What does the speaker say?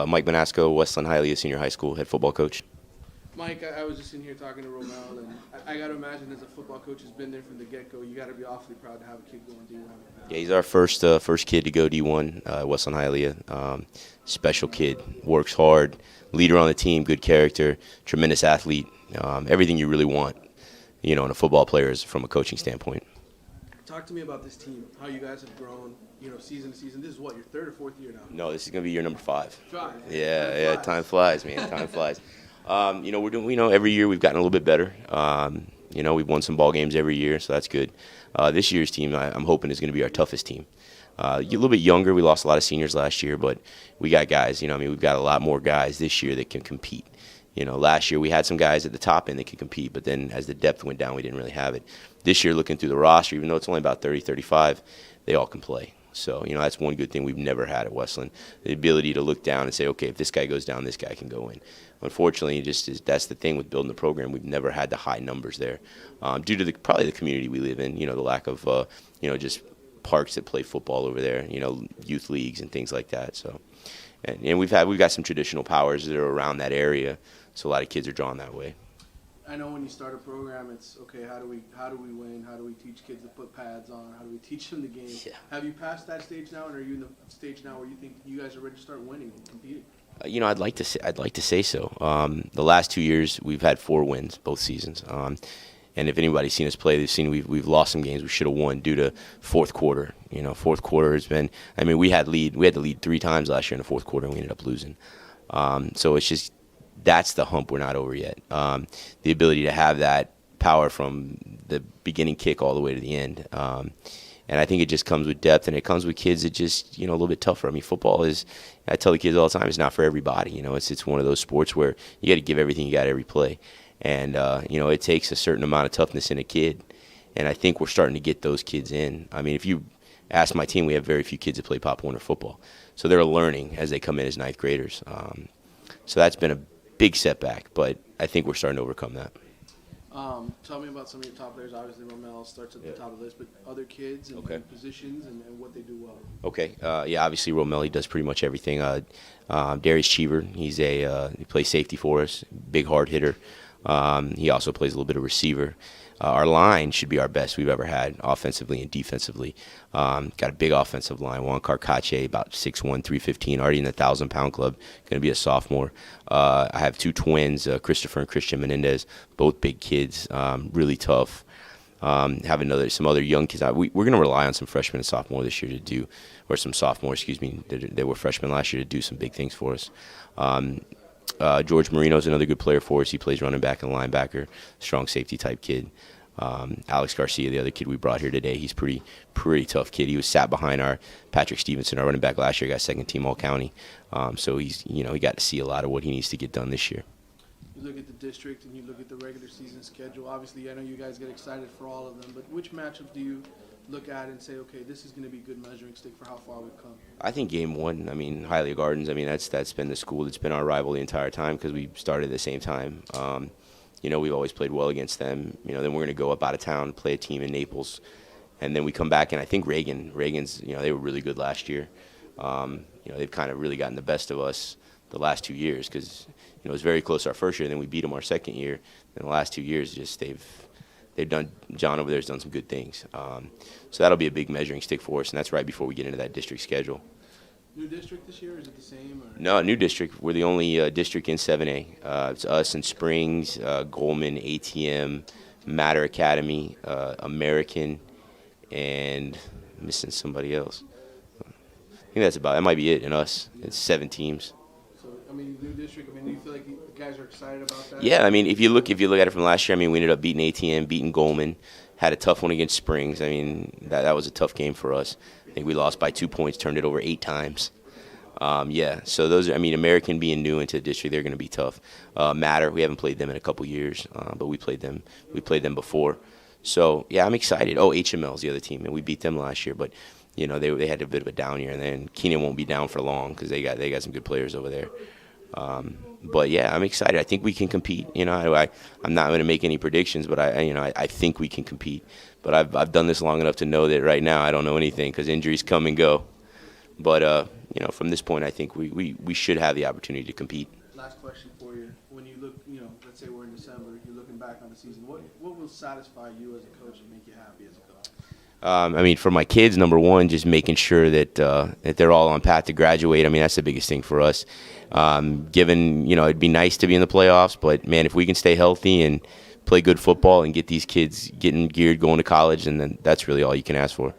Mike Manasco, Westland Hialeah Senior High School head football coach. Mike, I was just in here talking to Romel, and I got to imagine as a football coach who's been there from the get-go, you got to be awfully proud to have a kid going D1. Yeah, he's our first kid to go D1, Westland Hialeah. Special kid, works hard, leader on the team, good character, tremendous athlete, everything you really want, in a football player is from a coaching standpoint. Talk to me about this team, how you guys have grown, season to season. This is what, your third or fourth year now? No, this is going to be year number 5. Yeah, time flies, man, time flies. We're doing, every year we've gotten a little bit better. We've won some ball games every year, so that's good. This year's team, I'm hoping, is going to be our toughest team. A little bit younger. We lost a lot of seniors last year, but we got guys. We've got a lot more guys this year that can compete. Last year we had some guys at the top end that could compete, but then as the depth went down, we didn't really have it. This year, looking through the roster, even though it's only about 30, 35, they all can play. So, that's one good thing we've never had at Westland, the ability to look down and say, okay, if this guy goes down, this guy can go in. Unfortunately, that's the thing with building the program. We've never had the high numbers there due to probably the community we live in, the lack of, just parks that play football over there, youth leagues and things like that. So, and we've got some traditional powers that are around that area, so a lot of kids are drawn that way. I know when you start a program, it's okay. How do we win? How do we teach kids to put pads on? How do we teach them the game? Yeah. Have you passed that stage now, and are you in the stage now where you think you guys are ready to start winning and competing? I'd like to say so. The last 2 years we've had 4 wins both seasons. And if anybody's seen us play, they've seen we've lost some games we should have won due to fourth quarter. Fourth quarter has been. We had to lead 3 times last year in the fourth quarter, and we ended up losing. So it's just that's the hump we're not over yet. The ability to have that power from the beginning kick all the way to the end. And I think it just comes with depth, and it comes with kids that just, a little bit tougher. Football is, I tell the kids all the time, it's not for everybody. It's one of those sports where you got to give everything you got every play. And, it takes a certain amount of toughness in a kid. And I think we're starting to get those kids in. If you ask my team, we have very few kids that play Pop Warner football. So they're learning as they come in as 9th graders. So that's been a big setback, but I think we're starting to overcome that. Tell me about some of your top players. Obviously, Romel starts at the top of the list, but other kids and positions and what they do well. Okay. Obviously, Romel, he does pretty much everything. Darius Cheever, he plays safety for us, big hard hitter. He also plays a little bit of receiver. Our line should be our best we've ever had, offensively and defensively. Got a big offensive line. Juan Carcache, about 6'1", 315, already in the 1,000-pound club, going to be a sophomore. I have 2 twins, Christopher and Christian Menendez, both big kids, really tough. Have some other young kids. We're going to rely on some freshmen and sophomore this year to do, or some sophomores, that were freshmen last year to do some big things for us. George Marino's another good player for us. He plays running back and linebacker, strong safety type kid. Alex Garcia, the other kid we brought here today, he's pretty tough kid. He was sat behind our Patrick Stevenson, our running back last year, got second team all county. So he's he got to see a lot of what he needs to get done this year. You look at the district and you look at the regular season schedule. Obviously, I know you guys get excited for all of them, but which matchups do you look at and say, okay, this is going to be a good measuring stick for how far we've come? I think game 1, Hialeah Gardens, that's been the school that's been our rival the entire time because we started at the same time. We've always played well against them. Then we're going to go up out of town, play a team in Naples, and then we come back, and I think Reagan's, they were really good last year. They've kind of really gotten the best of us the last 2 years because, it was very close our first year, and then we beat them our second year. And the last 2 years, just they've done, John over there has done some good things. So that'll be a big measuring stick for us, and that's right before we get into that district schedule. New district this year, or is it the same? Or? No, new district. We're the only district in 7A. It's us and Springs, Goldman, ATM, Matter Academy, American, and I'm missing somebody else. I think that might be it, and us. It's 7 teams. New district, do you feel like the guys are excited about that? Yeah, if you look at it from last year, we ended up beating ATM, beating Goldman, had a tough one against Springs. That was a tough game for us. I think we lost by 2 points, turned it over 8 times. So those are, American being new into the district, they're going to be tough. Matter, we haven't played them in a couple years, but we played them before. So, yeah, I'm excited. Oh, HML's the other team, and we beat them last year, but they had a bit of a down year, and then Keenan won't be down for long because they got some good players over there. But yeah, I'm excited. I think we can compete. I'm not going to make any predictions, but I think we can compete. But I've done this long enough to know that right now I don't know anything because injuries come and go. But from this point, I think we should have the opportunity to compete. Last question for you. When you look, let's say we're in December, you're looking back on the season. What will satisfy you as a coach and make you happy as a coach? For my kids, number one, just making sure that they're all on path to graduate. That's the biggest thing for us. Given, it'd be nice to be in the playoffs, but, man, if we can stay healthy and play good football and get these kids getting geared, going to college, and then that's really all you can ask for.